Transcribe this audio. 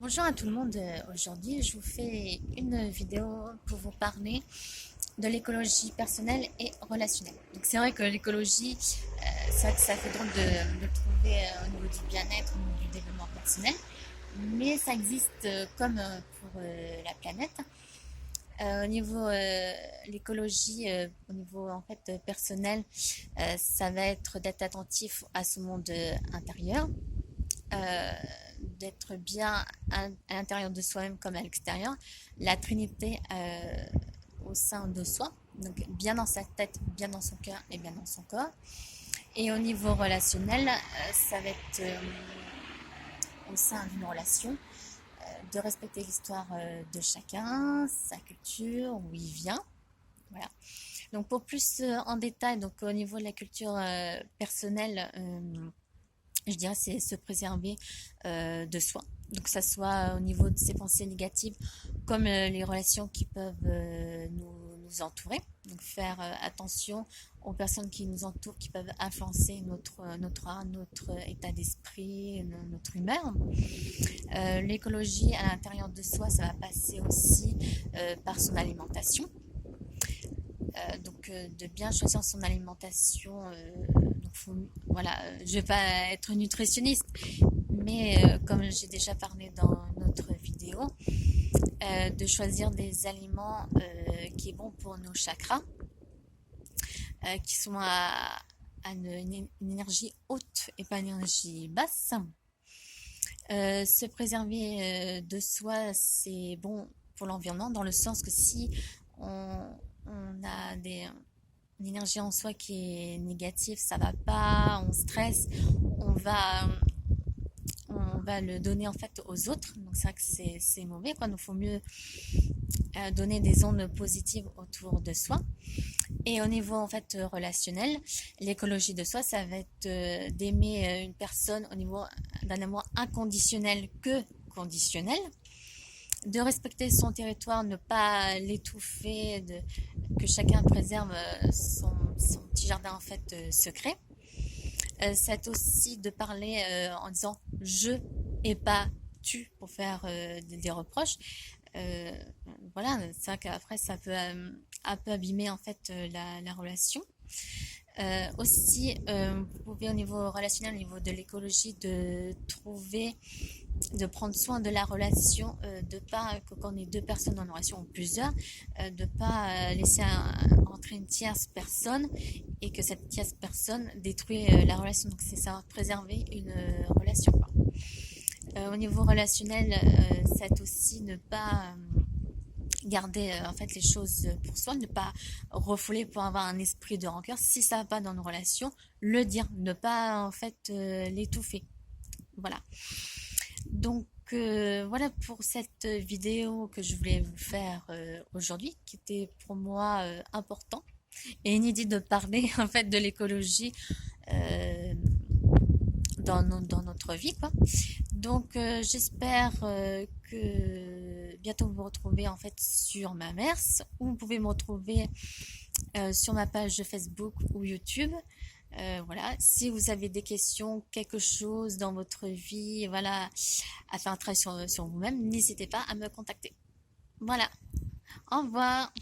Bonjour à tout le monde. Aujourd'hui, je vous fais une vidéo pour vous parler de l'écologie personnelle et relationnelle. Donc, c'est vrai que l'écologie, c'est vrai que ça fait drôle de le trouver au niveau du bien-être, au niveau du développement personnel, mais ça existe comme pour la planète. Au niveau l'écologie, au niveau en fait personnel, ça va être d'être attentif à son monde intérieur, euh, d'être bien à l'intérieur de soi-même comme à l'extérieur, la trinité au sein de soi, donc bien dans sa tête, bien dans son cœur et bien dans son corps. Et au niveau relationnel, ça va être au sein d'une relation, de respecter l'histoire de chacun, sa culture, où il vient. Voilà. Donc pour plus en détail, donc au niveau de la culture personnelle, je dirais c'est se préserver de soi. Donc que ça soit au niveau de ses pensées négatives comme les relations qui peuvent nous entourer. Donc faire attention aux personnes qui nous entourent, qui peuvent influencer notre art, notre état d'esprit, notre humeur. L'écologie à l'intérieur de soi, ça va passer aussi par son alimentation. Donc de bien choisir son alimentation. Donc voilà, je vais pas être nutritionniste, mais comme j'ai déjà parlé dans notre vidéo, de choisir des aliments qui est bon pour nos chakras, qui sont à une énergie haute et pas une énergie basse. Se préserver de soi, c'est bon pour l'environnement, dans le sens que si on, on a une énergie en soi qui est négative, ça va pas, on stresse, on va, on va le donner en fait aux autres. Donc c'est vrai que c'est mauvais, quoi. Donc il faut mieux donner des ondes positives autour de soi. Et au niveau en fait relationnel, l'écologie de soi, ça va être d'aimer une personne au niveau d'un amour inconditionnel que conditionnel, de respecter son territoire, ne pas l'étouffer, que chacun préserve son petit jardin en fait secret. C'est aussi de parler en disant je et pas tu pour faire des reproches. Euh, voilà, c'est vrai qu'après ça peut un peu abîmer en fait la relation. Aussi, vous pouvez au niveau relationnel, au niveau de l'écologie, de prendre soin de la relation, de pas que quand on est deux personnes dans une relation ou plusieurs, de pas laisser entrer une tierce personne et que cette tierce personne détruit la relation. Donc c'est ça, préserver une relation. Au niveau relationnel, c'est aussi ne pas garder en fait les choses pour soi, ne pas refouler pour avoir un esprit de rancœur. Si ça va pas dans une relation, le dire, ne pas en fait l'étouffer. Voilà. Donc voilà pour cette vidéo que je voulais vous faire aujourd'hui, qui était pour moi important et inédit de parler en fait de l'écologie euh, dans notre vie, quoi. Donc j'espère que bientôt vous retrouver en fait sur ma Mers, ou vous pouvez me retrouver sur ma page Facebook ou YouTube. Voilà, si vous avez des questions, quelque chose dans votre vie, voilà, à faire un travail sur vous-même, n'hésitez pas à me contacter. Voilà, au revoir.